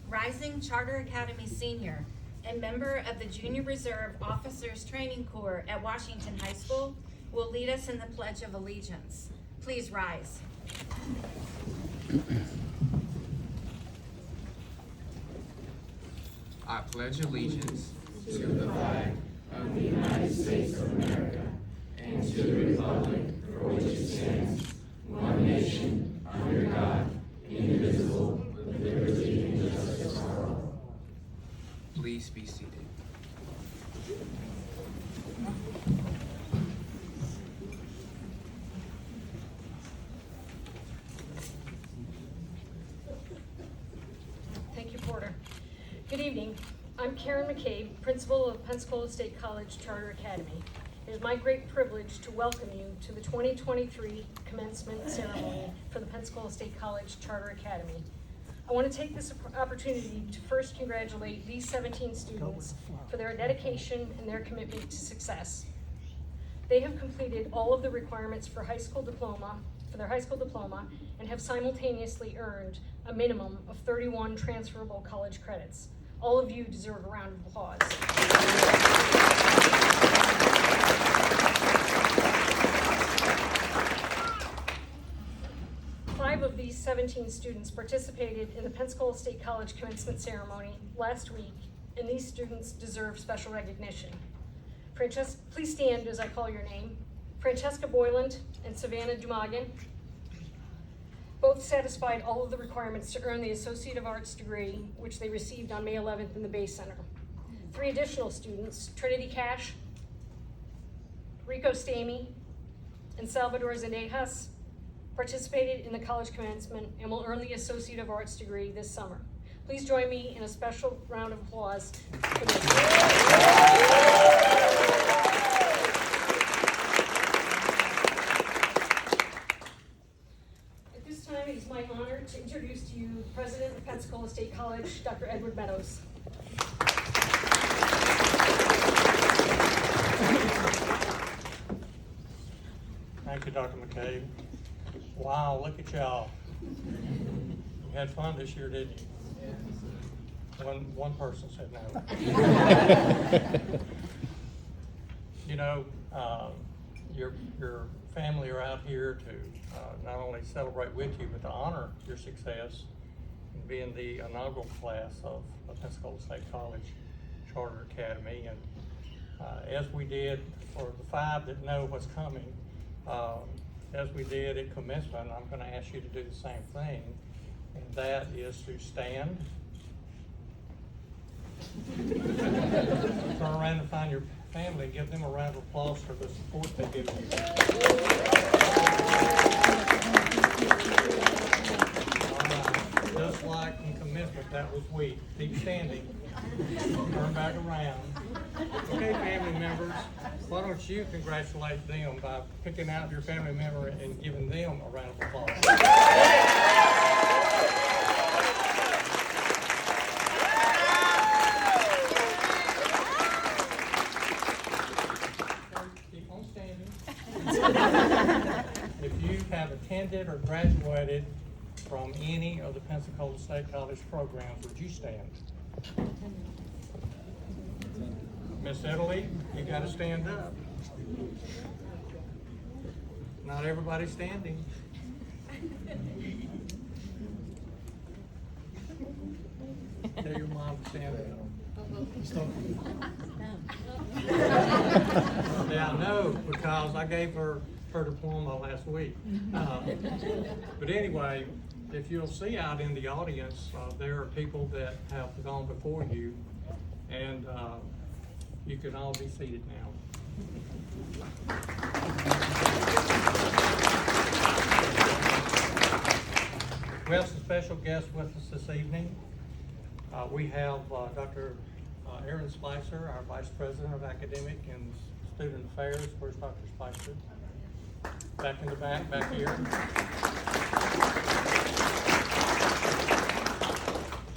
Rising Charter Academy senior and member of the Junior Reserve Officers Training Corps at Washington High School, will lead us in the Pledge of Allegiance. Please rise. I pledge allegiance to the flag of the United States of America and to the republic for which it stands, one nation, under God, indivisible, with liberty and justice for all. Please be seated. Thank you, Porter. Good evening. I'm Karen McCabe, principal of Pensacola State College Charter Academy. It is my great privilege to welcome you to the 2023 commencement ceremony for the Pensacola State College Charter Academy. I want to take this opportunity to first congratulate these 17 students for their dedication and their commitment to success. They have completed all of the requirements for their high school diploma, and have simultaneously earned a minimum of 31 transferable college credits. All of you deserve a round of applause. 5 of these 17 students participated in the Pensacola State College commencement ceremony last week, and these students deserve special recognition. Please stand as I call your name. Francesca Boyland and Savannah Dumagan both satisfied all of the requirements to earn the Associate of Arts degree, which they received on May 11th in the Bay Center. 3 additional students, Trinity Cash, Rico Stamey, and Salvador Zendejas, participated in the college commencement and will earn the Associate of Arts degree this summer. Please join me in a special round of applause for this. It is my honor to introduce to you the President of Pensacola State College, Dr. Edward Meadows. Thank you, Dr. McCabe. Wow, look at y'all. You had fun this year, didn't you? One person said no. You know, your family are out here to not only celebrate with you, but to honor your success in being the inaugural class of Pensacola State College Charter Academy. And as we did for the 5 that know what's coming, as we did at commencement, I'm going to ask you to do the same thing, and that is to stand, turn around and find your family and give them a round of applause for the support they give you. All right. Just like in commencement, that was weak. Keep standing. Turn back around. Okay, family members, why don't you congratulate them by picking out your family member and giving them a round of applause. If you have attended or graduated from any of the Pensacola State College programs, would you stand? Miss Italy, you gotta stand up. Not everybody's standing. Tell your mom to stand up. Yeah, I know, because I gave her diploma last week. But anyway, if you'll see out in the audience, there are people that have gone before you, and you can all be seated now. We have some special guests with us this evening. We have Dr. Aaron Spicer, our Vice President of Academic and Student Affairs. Where's Dr. Spicer? Back in the back here.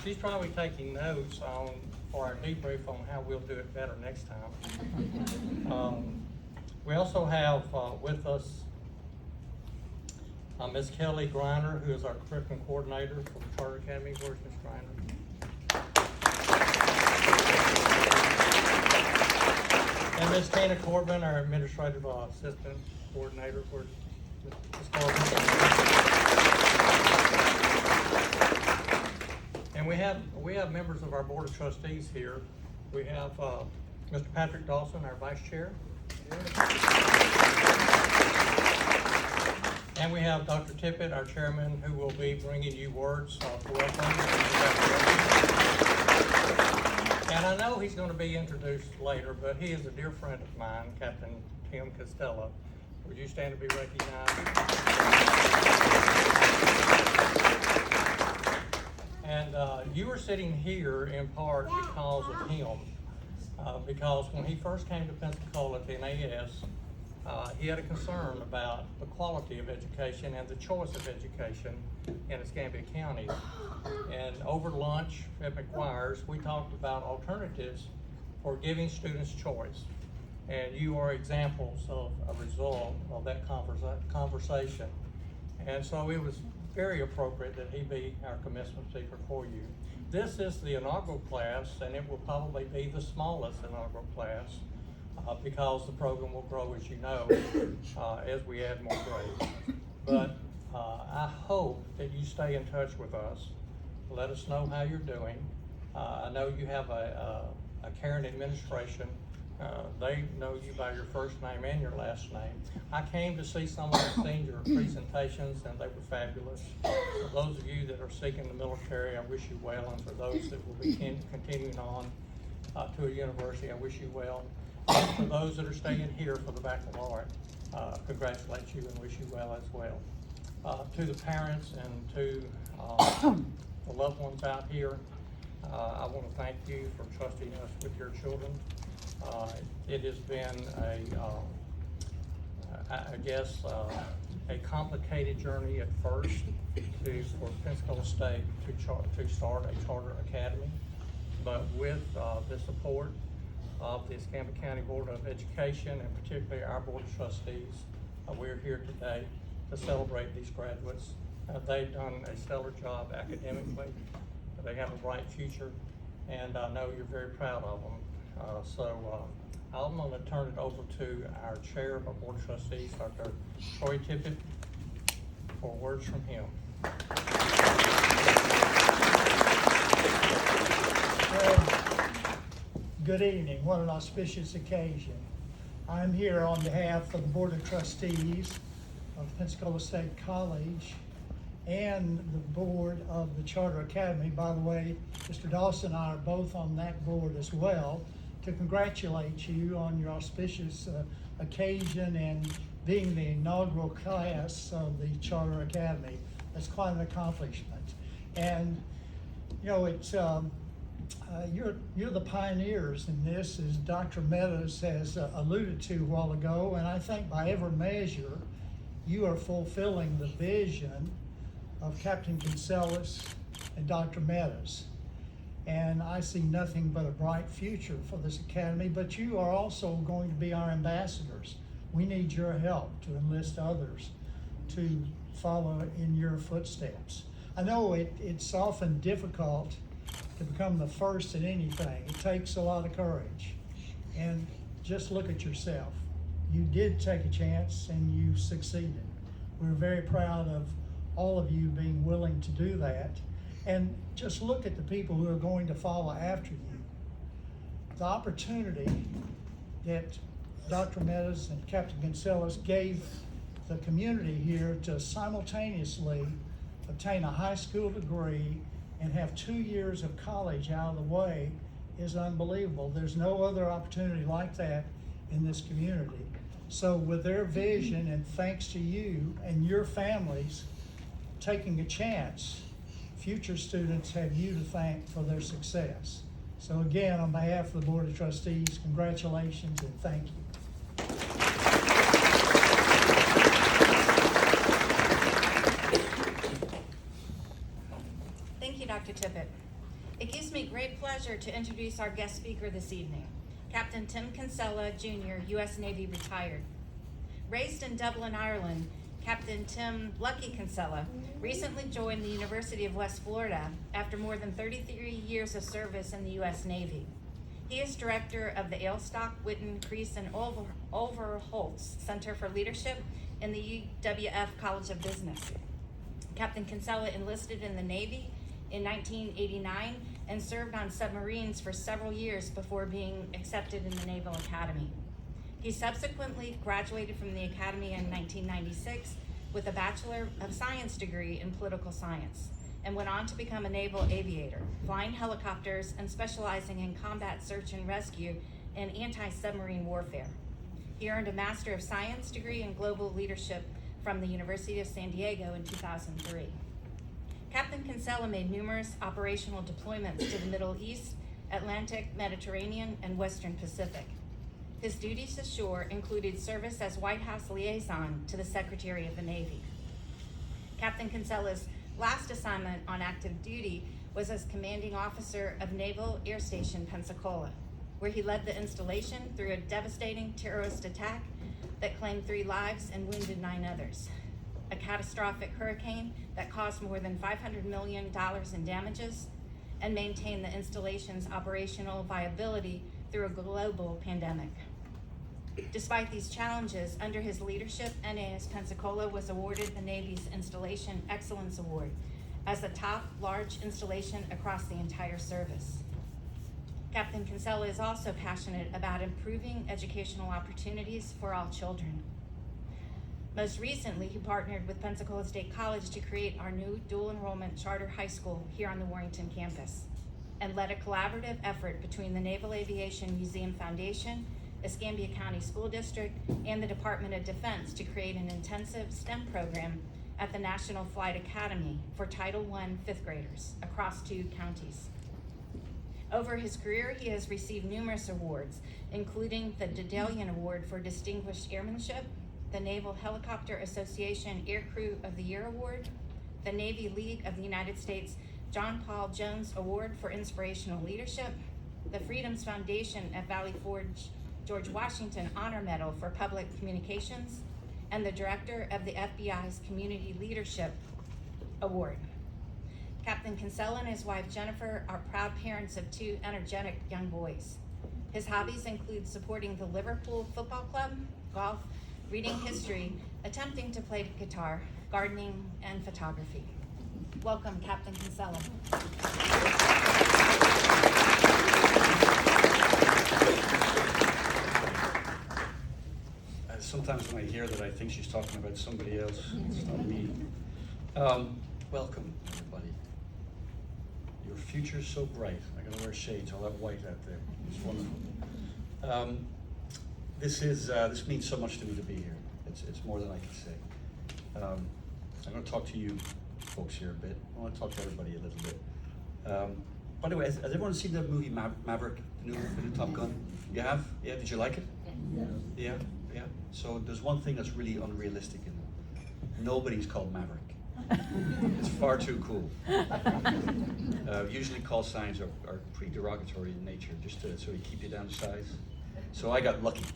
She's probably taking notes for our debrief on how we'll do it better next time. We also have with us Ms. Kelly Griner, who is our curriculum coordinator for the Charter Academy. Where's Ms. Griner? And Ms. Tina Corbin, our administrative assistant coordinator. Where's Ms. Corbin? And we have members of our Board of Trustees here. We have Mr. Patrick Dawson, our Vice Chair. And we have Dr. Tippett, our Chairman, who will be bringing you words of welcome. And I know he's going to be introduced later, but he is a dear friend of mine, Captain Tim Costello. Would you stand to be recognized? And you are sitting here in part because of him. Because when he first came to Pensacola to NAS, he had a concern about the quality of education and the choice of education in Escambia County. And over lunch at McGuire's, we talked about alternatives for giving students choice. And you are examples of a result of that conversation. And so it was very appropriate that he be our commencement speaker for you. This is the inaugural class, and it will probably be the smallest inaugural class because the program will grow, as you know, as we add more grades. But I hope that you stay in touch with us. Let us know how you're doing. I know you have a caring administration. They know you by your first name and your last name. I came to see some of the senior presentations, and they were fabulous. For those of you that are seeking the military, I wish you well, and for those that will be continuing on to a university, I wish you well. And for those that are staying here for the baccalaureate, congratulate you and wish you well as well. To the parents and to the loved ones out here, I want to thank you for trusting us with your children. It has been a complicated journey at first for Pensacola State to start a charter academy, but with the support of the Escambia County Board of Education and particularly our Board of Trustees, we're here today to celebrate these graduates. They've done a stellar job academically. They have a bright future, and I know you're very proud of them. I'm going to turn it over to our Chair of our Board of Trustees, Dr. Troy Tippett, for words from him. Good evening. What an auspicious occasion. I'm here on behalf of the Board of Trustees of Pensacola State College and the board of the Charter Academy. By the way, Mr. Dawson and I are both on that board as well, to congratulate you on your auspicious occasion and being the inaugural class of the Charter Academy. That's quite an accomplishment. And you know, it's you're the pioneers in this, as Dr. Meadows has alluded to a while ago, and I think by every measure you are fulfilling the vision of Captain Kinselis and Dr. Meadows. And I see nothing but a bright future for this academy, but you are also going to be our ambassadors. We need your help to enlist others to follow in your footsteps. I know it's often difficult to become the first in anything. It takes a lot of courage. And just look at yourself. You did take a chance and you succeeded. We're very proud of all of you being willing to do that. And just look at the people who are going to follow after you. The opportunity that Dr. Meadows and Captain Gonzalez gave the community here to simultaneously obtain a high school degree and have 2 years of college out of the way is unbelievable. There's no other opportunity like that in this community. So with their vision, and thanks to you and your families taking a chance, future students have you to thank for their success. So again, on behalf of the Board of Trustees, congratulations and thank you. Thank you, Dr. Tippett. It gives me great pleasure to introduce our guest speaker this evening, Captain Tim Kinsella, Jr., U.S. Navy retired. Raised in Dublin, Ireland, Captain Tim Lucky Kinsella recently joined the University of West Florida after more than 33 years of service in the U.S. Navy. He is director of the Ailstock, Witten, Crease, and Overholtz Center for Leadership in the UWF College of Business. Captain Kinsella enlisted in the Navy in 1989 and served on submarines for several years before being accepted in the Naval Academy. He subsequently graduated from the Academy in 1996 with a Bachelor of Science degree in political science and went on to become a naval aviator, flying helicopters and specializing in combat search and rescue and anti-submarine warfare. He earned a Master of Science degree in global leadership from the University of San Diego in 2003. Captain Kinsella made numerous operational deployments to the Middle East, Atlantic, Mediterranean, and Western Pacific. His duties ashore included service as White House liaison to the Secretary of the Navy. Captain Kinsella's last assignment on active duty was as commanding officer of Naval Air Station Pensacola, where he led the installation through a devastating terrorist attack that claimed 3 lives and wounded 9 others. A catastrophic hurricane that caused more than $500 million in damages and maintained the installation's operational viability through a global pandemic. Despite these challenges, under his leadership, NAS Pensacola was awarded the Navy's Installation Excellence Award as the top large installation across the entire service. Captain Kinsella is also passionate about improving educational opportunities for all children. Most recently, he partnered with Pensacola State College to create our new dual enrollment charter high school here on the Warrington campus, and led a collaborative effort between the Naval Aviation Museum Foundation, Escambia County School District, and the Department of Defense to create an intensive STEM program at the National Flight Academy for Title I 5th graders across 2 counties. Over his career, he has received numerous awards, including the Dedalian Award for Distinguished Airmanship, the Naval Helicopter Association Aircrew of the Year Award, the Navy League of the United States John Paul Jones Award for Inspirational Leadership, the Freedoms Foundation at Valley Forge George Washington Honor Medal for Public Communications, and the director of the FBI's Community Leadership Award. Captain Kinsella and his wife Jennifer are proud parents of 2 energetic young boys. His hobbies include supporting the Liverpool Football Club, golf, reading history, attempting to play guitar, gardening, and photography. Welcome, Captain Kinsella. Sometimes when I hear that, I think she's talking about somebody else. It's not me. Welcome, everybody. Your future's so bright. I gotta wear shades, all that white out there. It's wonderful. This means so much to me to be here. It's more than I can say. I'm gonna talk to you folks here a bit. I wanna talk to everybody a little bit. By the way, has everyone seen the movie Maverick, the new Top Gun? You have? Yeah, did you like it? Yeah. Yeah. So there's one thing that's really unrealistic in it. Nobody's called Maverick. It's far too cool. Usually call signs are pretty derogatory in nature, just to sort of keep you down to size. So I got lucky.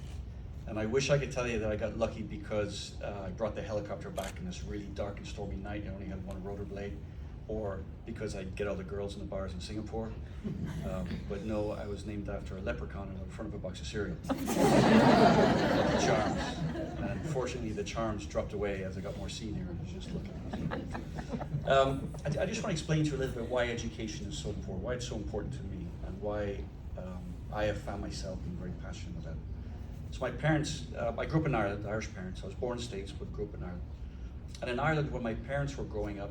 And I wish I could tell you that I got lucky because I brought the helicopter back in this really dark and stormy night. I only had 1 rotor blade. or because I get all the girls in the bars in Singapore. But no, I was named after a leprechaun in front of a box of cereal. The charms. And unfortunately, the charms dropped away as I got more senior and was just looking. I just want to explain to you a little bit why education is so important, why it's so important to me, and why I have found myself being very passionate about it. So my parents, I grew up in Ireland, Irish parents. I was born in the States, but grew up in Ireland. And in Ireland, when my parents were growing up,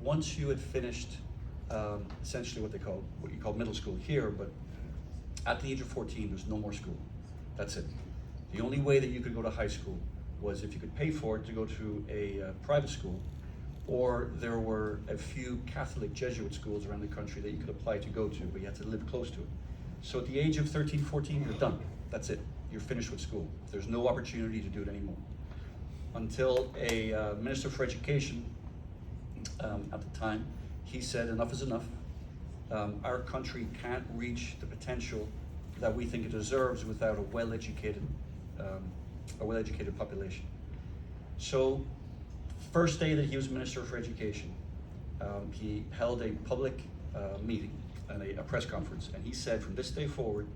once you had finished essentially what you call middle school here, but at the age of 14, there's no more school. That's it. The only way that you could go to high school was if you could pay for it to go to a private school, or there were a few Catholic Jesuit schools around the country that you could apply to go to, but you had to live close to it. So at the age of 13, 14, you're done. That's it. You're finished with school. There's no opportunity to do it anymore. Until a Minister for Education at the time, he said enough is enough. Our country can't reach the potential that we think it deserves without a well-educated population. So, first day that he was Minister for Education, he held a public meeting and a press conference, and he said from this day forward,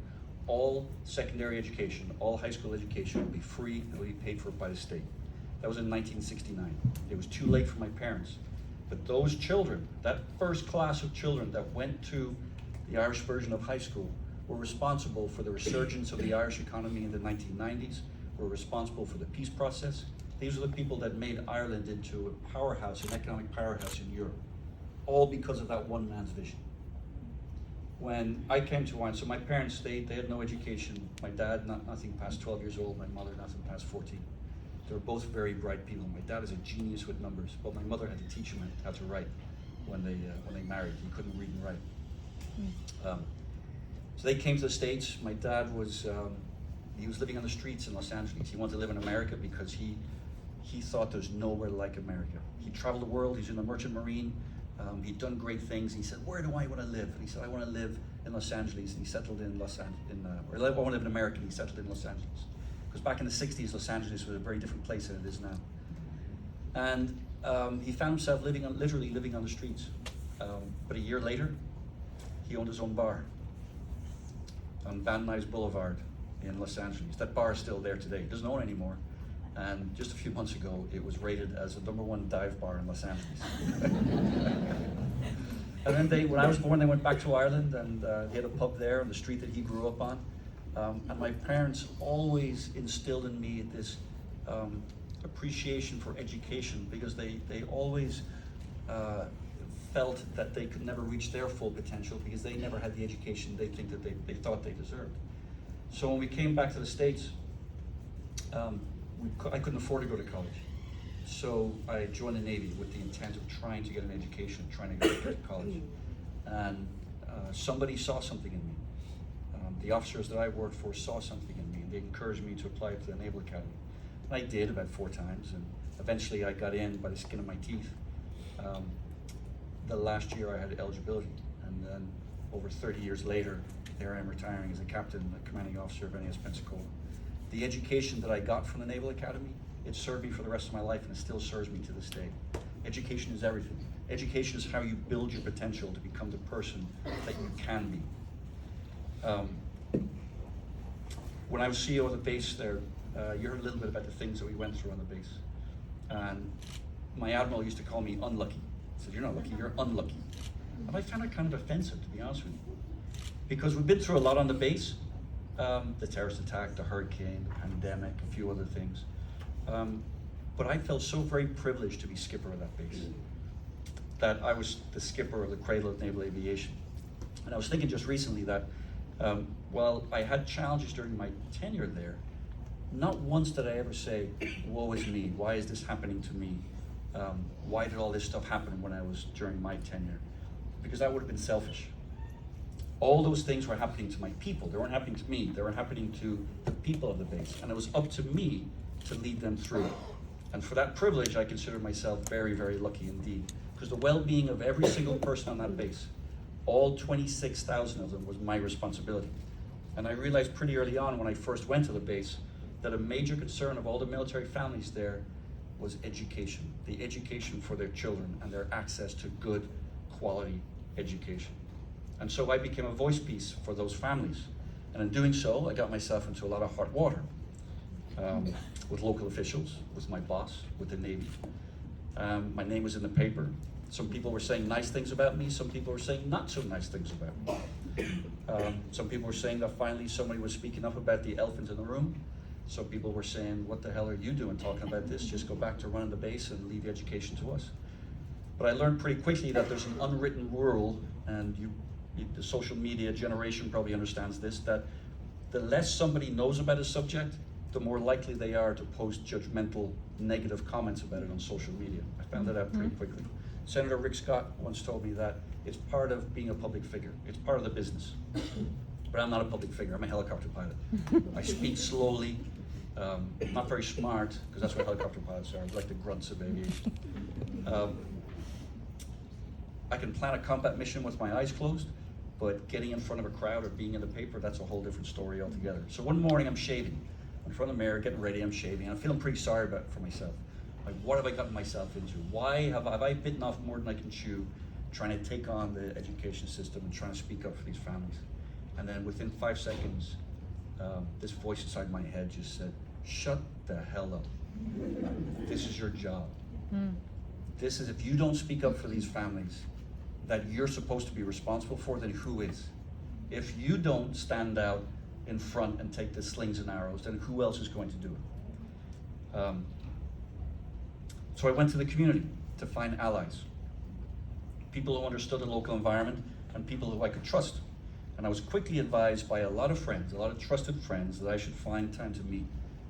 all secondary education, all high school education will be free and will be paid for by the state. That was in 1969. It was too late for my parents. But those children, that first class of children that went to the Irish version of high school, were responsible for the resurgence of the Irish economy in the 1990s, were responsible for the peace process. These are the people that made Ireland into a powerhouse, an economic powerhouse in Europe, all because of that one man's vision. When I came to Ireland, so my parents, they had no education. My dad, nothing past 12 years old, my mother, nothing past 14. They were both very bright people. My dad is a genius with numbers, but my mother had to teach him how to write when they married. He couldn't read and write. So they came to the States. My dad was living on the streets in Los Angeles. He wanted to live in America because he thought there's nowhere like America. He traveled the world. He's in the Merchant Marine. He'd done great things. He said, "Where do I want to live?" And he said, "I want to live in Los Angeles." And he settled in Los Angeles. Or I want to live in America. And he settled in Los Angeles. Because back in the 60s, Los Angeles was a very different place than it is now. And he found himself literally living on the streets. But a year later, he owned his own bar on Van Nuys Boulevard in Los Angeles. That bar is still there today. He doesn't own it anymore. And just a few months ago, it was rated as the #1 dive bar in Los Angeles. And then when I was born, they went back to Ireland, and they had a pub there on the street that he grew up on. And my parents always instilled in me this appreciation for education, because they always felt that they could never reach their full potential because they never had the education they thought they deserved. So when we came back to the States, I couldn't afford to go to college. So I joined the Navy with the intent of trying to get an education, trying to get to college. And somebody saw something in me. The officers that I worked for saw something in me, and they encouraged me to apply to the Naval Academy. And I did about 4 times, and eventually I got in by the skin of my teeth. The last year I had eligibility, and then over 30 years later, there I am retiring as a captain, a commanding officer of NAS Pensacola. The education that I got from the Naval Academy, it served me for the rest of my life, and it still serves me to this day. Education is everything. Education is how you build your potential to become the person that you can be. When I was CEO of the base there, you heard a little bit about the things that we went through on the base. And my admiral used to call me unlucky. He said, "You're not lucky, you're unlucky." And I found it kind of offensive, to be honest with you. Because we've been through a lot on the base. The terrorist attack, the hurricane, the pandemic, a few other things. But I felt so very privileged to be skipper of that base, that I was the skipper of the cradle of naval aviation. And I was thinking just recently that while I had challenges during my tenure there, not once did I ever say, "Woe is me, why is this happening to me? Why did all this stuff happen when I was during my tenure?" Because that would have been selfish. All those things were happening to my people. They weren't happening to me. They were happening to the people of the base. And it was up to me to lead them through. And for that privilege, I consider myself very, very lucky indeed. Because the well-being of every single person on that base, all 26,000 of them, was my responsibility. And I realized pretty early on when I first went to the base that a major concern of all the military families there was education, the education for their children and their access to good quality education. And so I became a voice piece for those families. And in doing so, I got myself into a lot of hot water with local officials, with my boss, with the Navy. My name was in the paper. Some people were saying nice things about me, some people were saying not so nice things about me. Some people were saying that finally somebody was speaking up about the elephant in the room. Some people were saying, what the hell are you doing talking about this? Just go back to running the base and leave education to us. But I learned pretty quickly that there's an unwritten rule, and the social media generation probably understands this, that the less somebody knows about a subject, the more likely they are to post judgmental, negative comments about it on social media. I found that out pretty quickly. Senator Rick Scott once told me that it's part of being a public figure. It's part of the business. But I'm not a public figure, I'm a helicopter pilot. I speak slowly, not very smart, because that's what helicopter pilots are, like the grunts of aviation. I can plan a combat mission with my eyes closed, but getting in front of a crowd or being in the paper, that's a whole different story altogether. So one morning I'm shaving. I'm in front of the mirror, getting ready, I'm shaving, and I'm feeling pretty sorry for myself. Like, what have I gotten myself into? Why have I bitten off more than I can chew, trying to take on the education system and trying to speak up for these families? And then within 5 seconds, this voice inside my head just said, shut the hell up. This is your job. This is, if you don't speak up for these families that you're supposed to be responsible for, then who is? If you don't stand out in front and take the slings and arrows, then who else is going to do it? So I went to the community to find allies, people who understood the local environment and people who I could trust. And I was quickly advised by a lot of friends, a lot of trusted friends, that I should find time to meet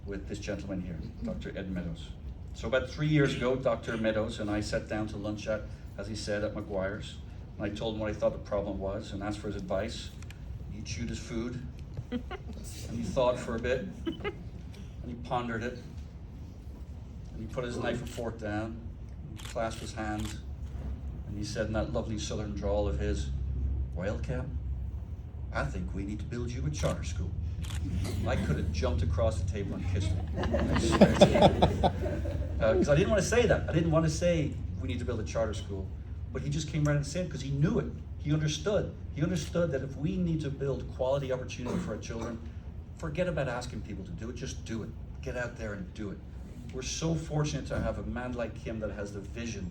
with this gentleman here, Dr. Ed Meadows. So about 3 years ago, Dr. Meadows and I sat down to lunch at, as he said, at McGuire's. And I told him what I thought the problem was and asked for his advice. He chewed his food, and he thought for a bit, and he pondered it, and he put his knife and fork down, and he clasped his hands, and he said in that lovely southern drawl of his, "Well, Cap, I think we need to build you a charter school." I could have jumped across the table and kissed him. Because I didn't want to say that. I didn't want to say we need to build a charter school. But he just came right and said it because he knew it. He understood. He understood that if we need to build quality opportunity for our children, forget about asking people to do it, just do it. Get out there and do it. We're so fortunate to have a man like him that has the vision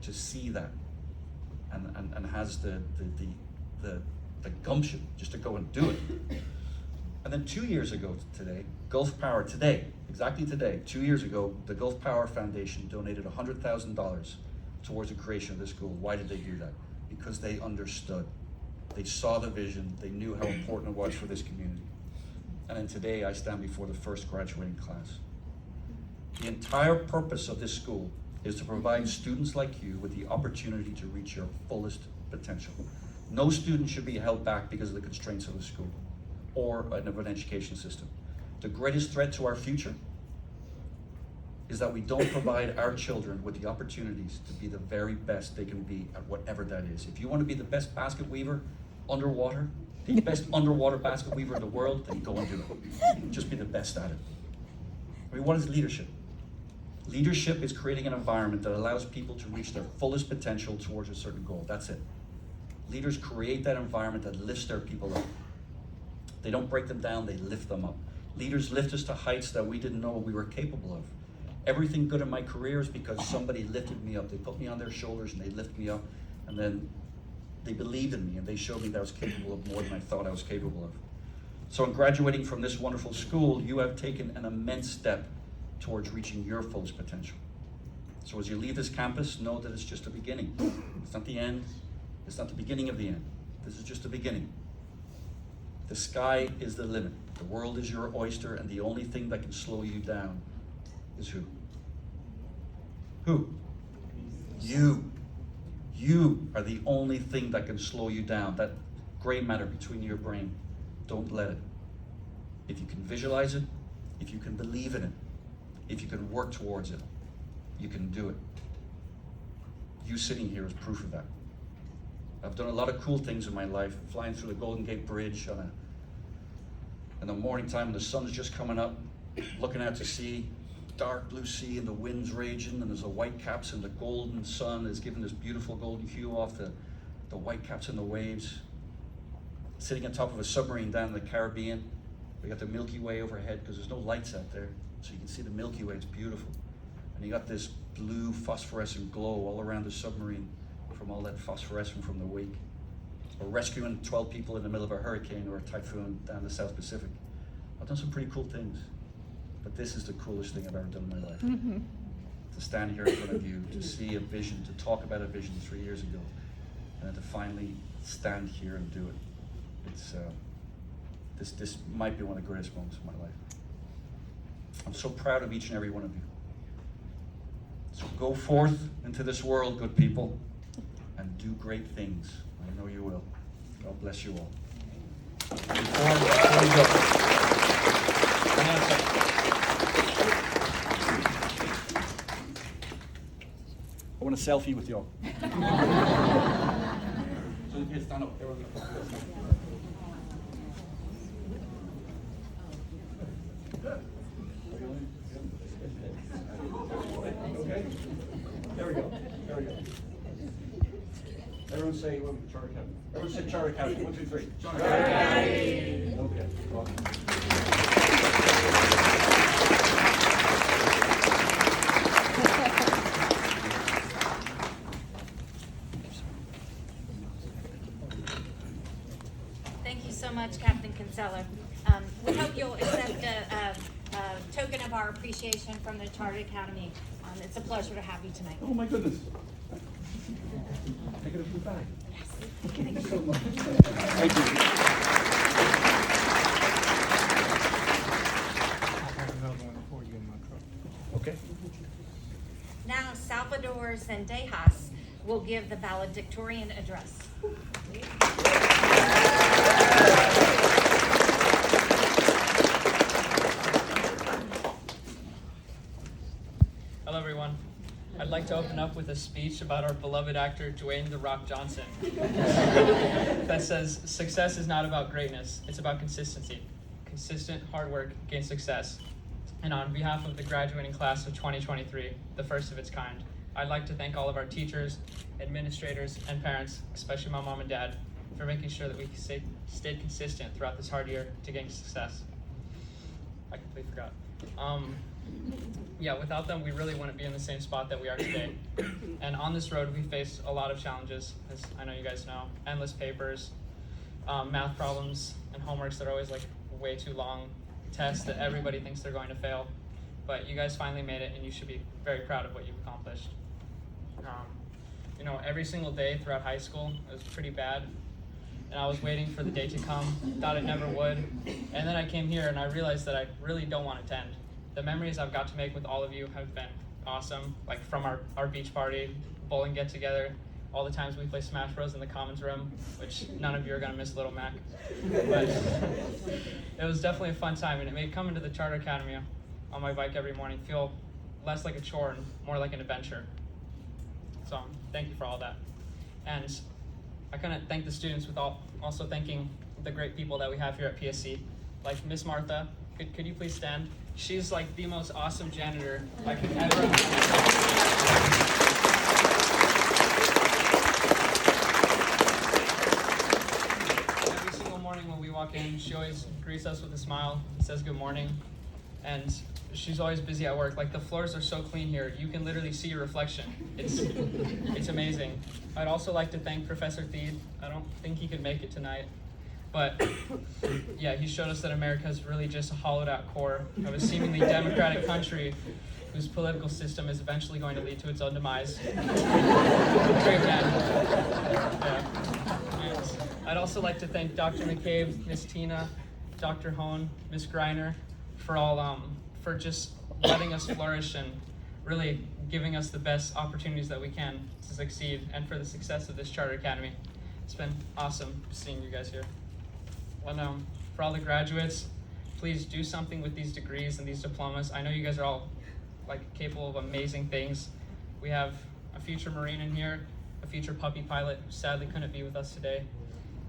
to see that and has the gumption just to go and do it. And then 2 years ago today, Gulf Power, exactly today, 2 years ago, the Gulf Power Foundation donated $100,000 towards the creation of this school. Why did they do that? Because they understood. They saw the vision, they knew how important it was for this community. And then today I stand before the first graduating class. The entire purpose of this school is to provide students like you with the opportunity to reach your fullest potential. No student should be held back because of the constraints of the school or of an education system. The greatest threat to our future is that we don't provide our children with the opportunities to be the very best they can be at whatever that is. If you want to be the best basket weaver underwater, the best underwater basket weaver in the world, then go and do it. Just be the best at it. I mean, what is leadership? Leadership is creating an environment that allows people to reach their fullest potential towards a certain goal. That's it. Leaders create that environment that lifts their people up. They don't break them down, they lift them up. Leaders lift us to heights that we didn't know we were capable of. Everything good in my career is because somebody lifted me up. They put me on their shoulders and they lifted me up, and then they believed in me and they showed me that I was capable of more than I thought I was capable of. So in graduating from this wonderful school, you have taken an immense step towards reaching your fullest potential. So as you leave this campus, know that it's just the beginning. It's not the end. It's not the beginning of the end. This is just the beginning. The sky is the limit. The world is your oyster, and the only thing that can slow you down is who? Who? You. You are the only thing that can slow you down. That gray matter between your brain. Don't let it. If you can visualize it, if you can believe in it, if you can work towards it, you can do it. You sitting here is proof of that. I've done a lot of cool things in my life, flying through the Golden Gate Bridge in the morning time when the sun's just coming up, looking out to sea, dark blue sea and the wind's raging, and there's the white caps and the golden sun is giving this beautiful golden hue off the white caps and the waves. Sitting on top of a submarine down in the Caribbean. We got the Milky Way overhead because there's no lights out there, so you can see the Milky Way. It's beautiful. And you got this blue phosphorescent glow all around the submarine from all that phosphorescence from the wake. Or rescuing 12 people in the middle of a hurricane or a typhoon down the South Pacific. I've done some pretty cool things, but this is the coolest thing I've ever done in my life. To stand here in front of you, to see a vision, to talk about a vision 3 years ago, and then to finally stand here and do it. It's this might be one of the greatest moments of my life. I'm so proud of each and every one of you. So go forth into this world, good people, and do great things. I know you will. God bless you all. Before we go, I want a selfie with y'all. So you can stand up. Everyone go. Okay. There we go. There we go. Everyone say Charter Academy. Everyone say Charter Academy. 1, 2, 3. Charter Academy. Okay. Awesome. Thank you so much, Captain Kinsella. We hope you'll accept a token of our appreciation from the Chartered Academy. It's a pleasure to have you tonight. Oh my goodness. Take it up your bag. Thank you so much. Thank you. I have another one before you in my truck. Okay. Now, Salvador Zendejas will give the valedictorian address. Hello, everyone. I'd like to open up with a speech about our beloved actor, Dwayne "The Rock" Johnson. That says, success is not about greatness, it's about consistency. Consistent hard work gains success. And on behalf of the graduating class of 2023, the first of its kind, I'd like to thank all of our teachers, administrators, and parents, especially my mom and dad, for making sure that we stayed consistent throughout this hard year to gain success. I completely forgot. Yeah, without them, we really wouldn't be in the same spot that we are today. And on this road, we face a lot of challenges, as I know you guys know. Endless papers, math problems, and homeworks that are always like way too long, tests that everybody thinks they're going to fail. But you guys finally made it, and you should be very proud of what you've accomplished. You know, every single day throughout high school, it was pretty bad. And I was waiting for the day to come, thought it never would. And then I came here and I realized that I really don't want to attend. The memories I've got to make with all of you have been awesome, like from our beach party, bowling get together, all the times we play Smash Bros in the Commons room, which none of you are gonna miss Little Mac. But it was definitely a fun time, and it made coming to the Charter Academy on my bike every morning feel less like a chore and more like an adventure. So thank you for all that. And I couldn't thank the students without also thanking the great people that we have here at PSC, like Miss Martha. Could you please stand? She's like the most awesome janitor I could ever imagine. Every single morning when we walk in, she always greets us with a smile, says good morning, and she's always busy at work. Like the floors are so clean here, you can literally see your reflection. It's amazing. I'd also like to thank Professor Theed. I don't think he could make it tonight. But yeah, he showed us that America is really just a hollowed out core of a seemingly democratic country whose political system is eventually going to lead to its own demise. Great man. Yeah. And I'd also like to thank Dr. McCabe, Miss Tina, Dr. Hone, Miss Greiner for just letting us flourish and really giving us the best opportunities that we can to succeed and for the success of this Charter Academy. It's been awesome seeing you guys here. And for all the graduates, please do something with these degrees and these diplomas. I know you guys are all like capable of amazing things. We have a future Marine in here, a future puppy pilot who sadly couldn't be with us today,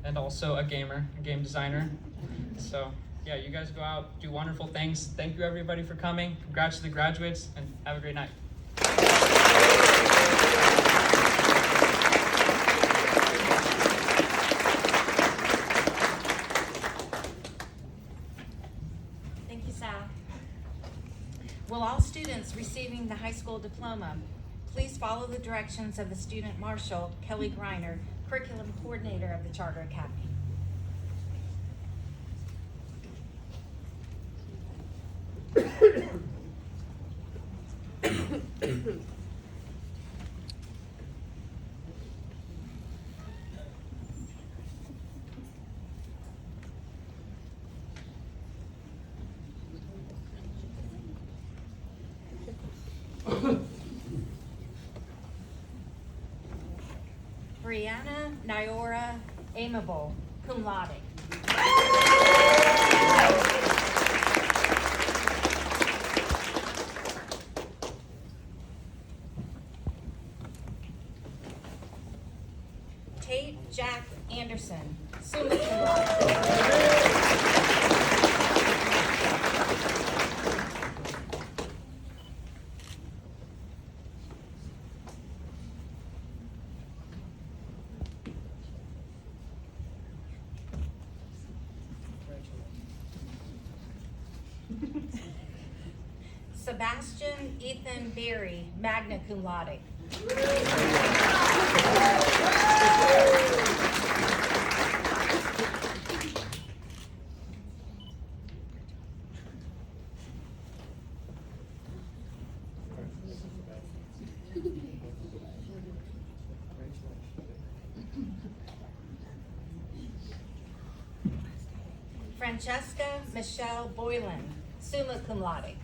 and also a gamer, a game designer. So yeah, you guys go out, do wonderful things. Thank you everybody for coming. Congrats to the graduates, and have a great night. Thank you, Sal. Will all students receiving the high school diploma please follow the directions of the student marshal, Kelly Griner, curriculum coordinator of the Charter Academy. Brianna Nyora Amable, cum laude. Tate Jack Anderson, summa cum laude. Sebastian Ethan Berry, magna cum laude. Francesca Michelle Boylan, summa cum laude.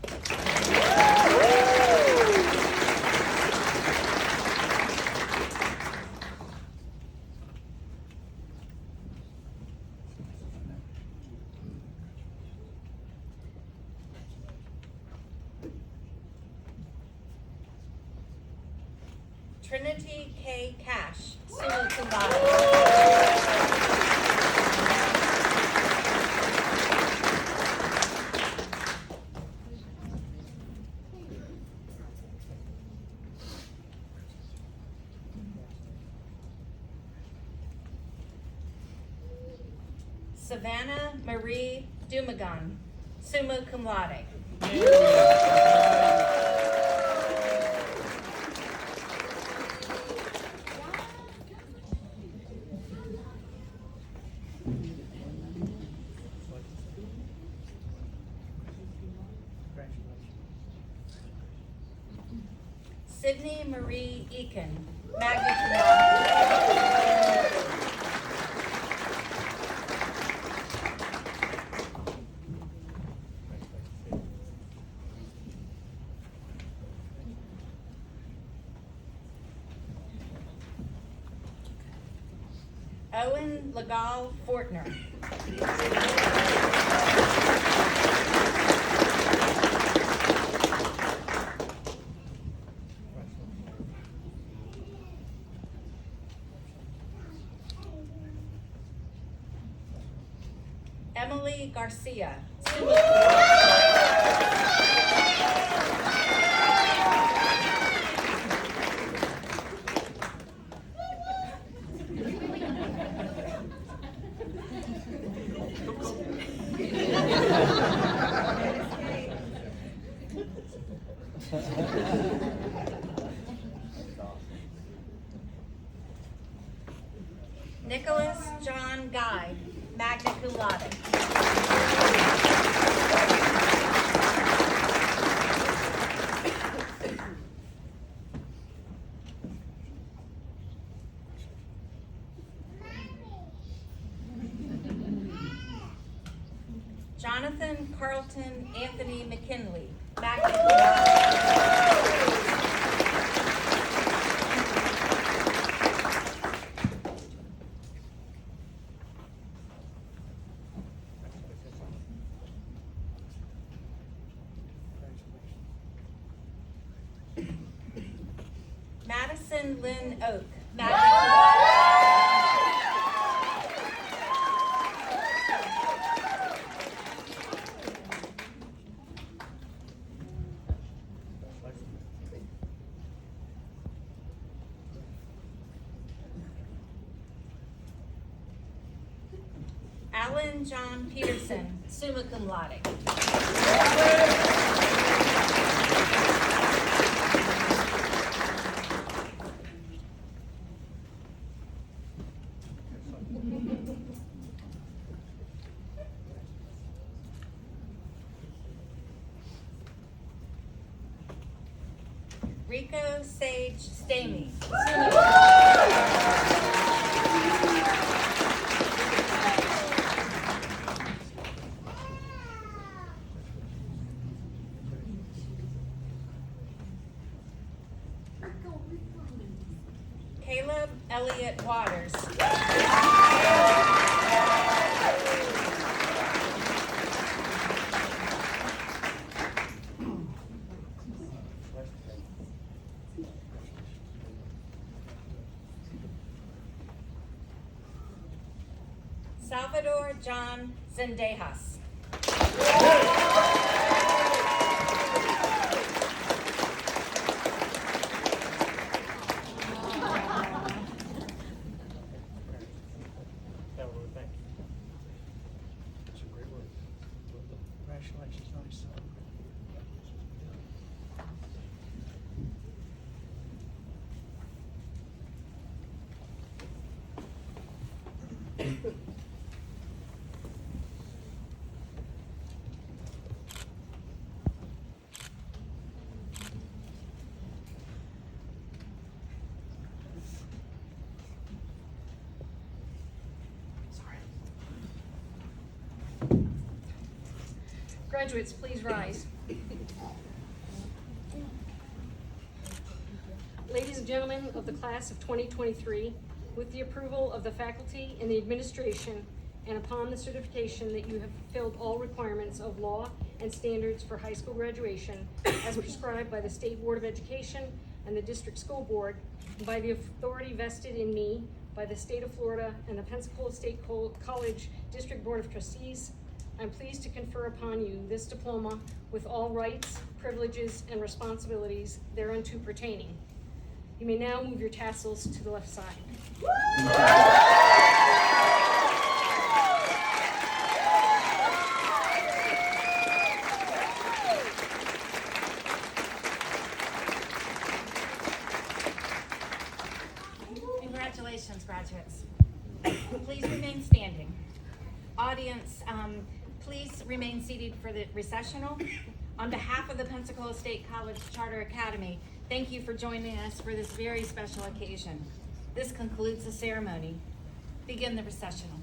Trinity K. Cash, summa cum laude. Savannah Marie Dumagon, summa cum laude. Sydney Marie Eakin, magna cum laude. Owen Legal Fortner. Emily Garcia. Nicholas John Guy, magna cum laude. Jonathan Carlton Anthony McKinley, magna cum laude. Madison Lynn Oak, magna cum laude. Alan John Peterson, summa cum laude. Rico Sage Stamey, summa Caleb Elliott Waters. Salvador John Zendejas. Salvador, thank you. That's a great work. Congratulations, nice. Graduates, please rise. Ladies and gentlemen of the class of 2023, with the approval of the faculty and the administration, and upon the certification that you have fulfilled all requirements of law and standards for high school graduation as prescribed by the State Board of Education and the District School Board, and by the authority vested in me by the State of Florida and the Pensacola State College District Board of Trustees, I'm pleased to confer upon you this diploma with all rights, privileges, and responsibilities thereunto pertaining. You may now move your tassels to the left side. Congratulations, graduates. Please remain standing. Audience, please remain seated for the recessional. On behalf of the Pensacola State College Charter Academy, thank you for joining us for this very special occasion. This concludes the ceremony. Begin the recessional.